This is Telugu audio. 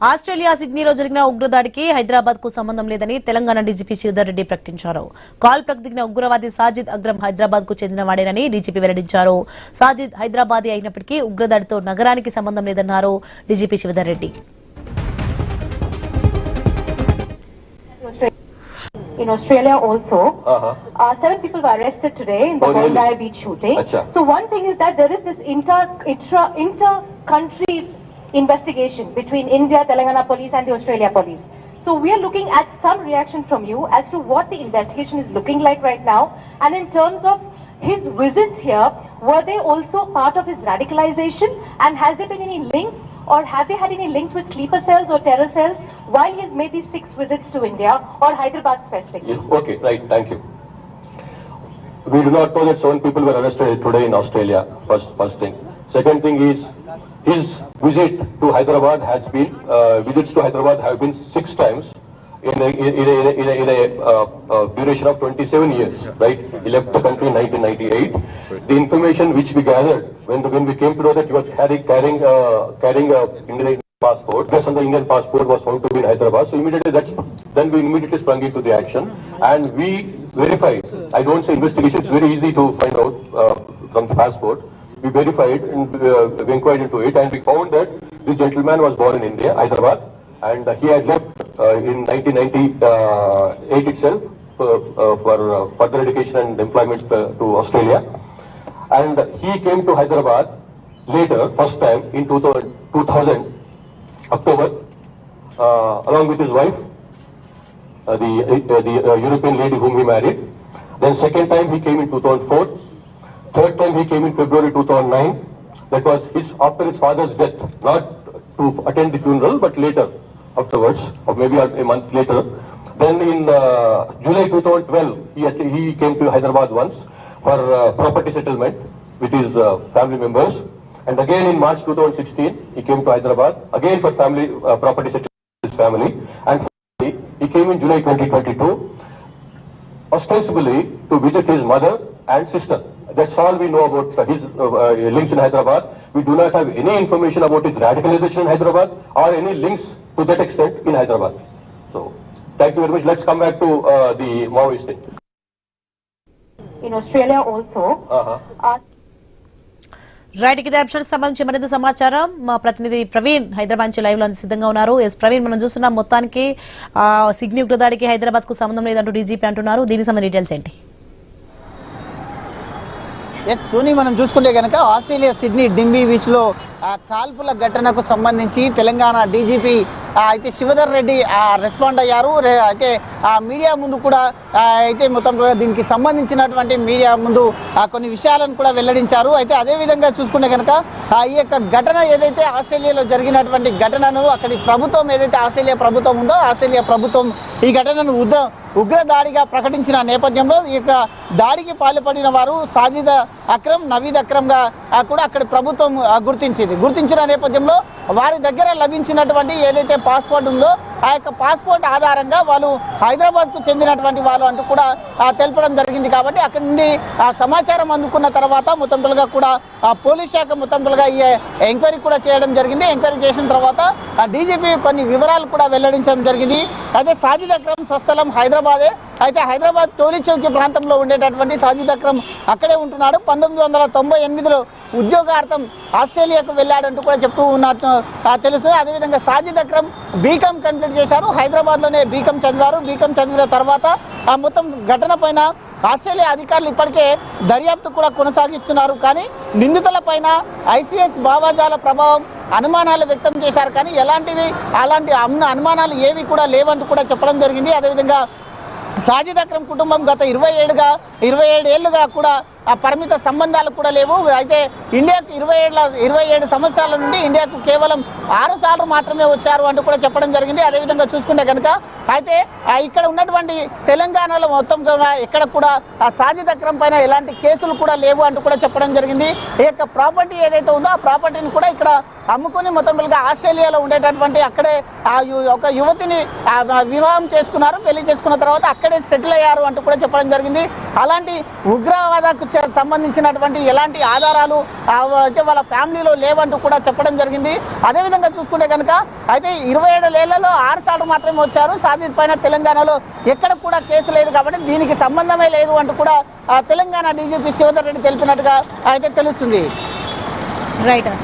ఆస్ట్రేలియా సిడ్నీలో జరిగిన ఉగ్రదాడికి హైదరాబాద్ కు సంబంధం లేదని తెలంగాణ డీజీపీ శ్రీధర్ రెడ్డి ప్రకటించారు. కాల్ ప్రకటించిన ఉగ్రవాది సాజిద్ అక్రమ్ హైదరాబాద్ కు చెందినవాడేనని డీజీపీ వెల్లడించారు. సాజిద్ హైదరాబాదీ అయినప్పటికీ ఉగ్రదాడితో నగరానికి సంబంధం లేదన్నారు DGP Sridhar Reddy. In Australia also, 7 people were arrested today in the Bondi Beach shooting. So one thing is that there is this inter-country investigation between India, Telangana police and the Australia police. So we are looking at some reaction from you as to what the investigation is looking like right now, and in terms of his visits here, were they also part of his radicalization, and has there been any links or have they had any links with sleeper cells or terror cells while he has made these 6 visits to India or Hyderabad specifically? Okay, right, thank you. We do not know that 7 people were arrested today in Australia, first thing. Second thing is, his visit to Hyderabad has been, visits to Hyderabad have been 6 times in a duration of 27 years, right? He left the country in 1998. The information which we gathered when we came to know that he was carrying a Indian passport, based on the Indian passport was found to be in Hyderabad. So then we immediately sprung into the action and we verified. I don't say investigation; it's very easy to find out from the passport. We verified and we inquired into it, and we found that this gentleman was born in India, Hyderabad, and he had left in 1998 itself for further education and employment to Australia. And he came to Hyderabad later, first time in 2000 October, along with his wife, the European lady whom he married. Then second time he came in 2004. Third time he came in February 2009. That was after his father's death, not to attend the funeral, but later, afterwards, or maybe a month later. Then in July 2012, he came to Hyderabad once for property settlement with his family members. And again in March 2016, he came to Hyderabad, again for family property settlement with his family. And finally, he came in July 2022, ostensibly to visit his mother and sister. That's all we know about his links in Hyderabad. We do not have any information about his radicalization in Hyderabad or any links to that extent in Hyderabad. So, thank you very much. Let's come back to the Maoist thing. In Australia also, right, ఇదే అంశానికి సంబంధించి మరింత సమాచారం మా ప్రతినిధి ప్రవీణ్ హైదరాబాద్ నుంచి లైవ్ లో సిద్ధంగా ఉన్నారు. ఎస్ ప్రవీణ్, మనం చూస్తున్నాం మొత్తానికి సిడ్నీ ఉగ్రదాడికి హైదరాబాద్ కు సంబంధం లేదంటూ డీజీపీ అంటున్నారు. దీనికి సంబంధించిన డీటెయిల్స్ ఏంటి? ఎస్ సోనీ, మనం చూసుకుంటే కనుక ఆస్ట్రేలియా సిడ్నీ డింబీ బీచ్లో కాల్పుల ఘటనకు సంబంధించి తెలంగాణ డీజీపీ అయితే శ్రీధర్ రెడ్డి రెస్పాండ్ అయ్యారు. అయితే మీడియా ముందు కూడా అయితే మొత్తం దీనికి సంబంధించినటువంటి మీడియా ముందు కొన్ని విషయాలను కూడా వెల్లడించారు. అయితే అదేవిధంగా చూసుకుంటే కనుక ఈ యొక్క ఘటన ఏదైతే ఆస్ట్రేలియాలో జరిగినటువంటి ఘటనను అక్కడి ప్రభుత్వం ఏదైతే ఆస్ట్రేలియా ప్రభుత్వం ఉందో ఆస్ట్రేలియా ప్రభుత్వం ఈ ఘటనను ఉగ్ర దాడిగా ప్రకటించిన నేపథ్యంలో ఈ యొక్క దాడికి పాల్పడిన వారు సాజిద్ అక్రమ్, నవీద్ అక్రమ్గా కూడా అక్కడి ప్రభుత్వం గుర్తించిన నేపథ్యంలో వారి దగ్గర లభించినటువంటి ఏదైతే పాస్పోర్ట్ ఉందో ఆ యొక్క పాస్పోర్ట్ ఆధారంగా వాళ్ళు హైదరాబాద్కు చెందినటువంటి వాళ్ళు అంటూ కూడా తెలపడం జరిగింది. కాబట్టి అక్కడి నుండి సమాచారం అందుకున్న తర్వాత మొత్తంగా కూడా పోలీస్ శాఖ మొత్తంగా ఈ ఎంక్వైరీ కూడా చేయడం జరిగింది. ఎంక్వైరీ చేసిన తర్వాత డీజీపీ కొన్ని వివరాలు కూడా వెల్లడించడం జరిగింది. అయితే సాజిద్ అక్రమ్ స్వస్థలం హైదరాబాదే. అయితే హైదరాబాద్ టోలీ చౌకీ ప్రాంతంలో ఉండేటటువంటి సాజిద్ అక్రమ్ అక్కడే ఉంటున్నాడు. 1998లో ఉద్యోగార్థం ఆస్ట్రేలియాకు వెళ్ళాడంటూ కూడా చెప్తూ ఉన్నట్టు తెలుస్తుంది. అదేవిధంగా సాజిద్ అక్రమ్ బీకామ్ కంప్లీట్ చేశారు, హైదరాబాద్లోనే బీకామ్ చదివారు. బీకామ్ చదివిన తర్వాత మొత్తం ఘటన పైన ఆస్ట్రేలియా అధికారులు ఇప్పటికే దర్యాప్తు కూడా కొనసాగిస్తున్నారు. కానీ నిందితుల పైన ఐసీఎస్ భావజాల ప్రభావం అనుమానాలు వ్యక్తం చేశారు. కానీ అలాంటి అనుమానాలు ఏవి కూడా లేవంటూ కూడా చెప్పడం జరిగింది. అదేవిధంగా సాజిద్ అక్రమ్ కుటుంబం గత 27 ఏళ్లుగా కూడా పరిమిత సంబంధాలు కూడా లేవు. అయితే ఇండియాకు 27 సంవత్సరాల నుండి ఇండియాకు కేవలం 6 సార్లు మాత్రమే వచ్చారు అంటూ కూడా చెప్పడం జరిగింది. అదేవిధంగా చూసుకుంటే కనుక అయితే ఇక్కడ ఉన్నటువంటి తెలంగాణలో మొత్తం ఎక్కడ కూడా సాజిద్ అక్రమ్ పైన ఎలాంటి కేసులు కూడా లేవు అంటూ కూడా చెప్పడం జరిగింది. ఈ యొక్క ప్రాపర్టీ ఏదైతే ఉందో ఆ ప్రాపర్టీని కూడా ఇక్కడ అమ్ముకుని మొత్తంగా ఆస్ట్రేలియాలో ఉండేటటువంటి అక్కడే ఒక యువతిని వివాహం చేసుకున్నారు. పెళ్లి చేసుకున్న తర్వాత అక్కడే ఇక్కడే సెటిల్ అయ్యారు అంటూ కూడా చెప్పడం జరిగింది. అలాంటి ఉగ్రవాదకు సంబంధించినటువంటి ఎలాంటి ఆధారాలు అయితే వాళ్ళ ఫ్యామిలీలో లేవంటూ కూడా చెప్పడం జరిగింది. అదేవిధంగా చూసుకుంటే కనుక అయితే 27 ఏళ్లలో 6 సార్లు మాత్రమే వచ్చారు. సాజిద్ పైన తెలంగాణలో ఎక్కడ కూడా కేసు లేదు కాబట్టి దీనికి సంబంధమే లేదు అంటూ కూడా తెలంగాణ డీజీపీ శివధర్ రెడ్డి తెలిపినట్టుగా అయితే తెలుస్తుంది. రైట్.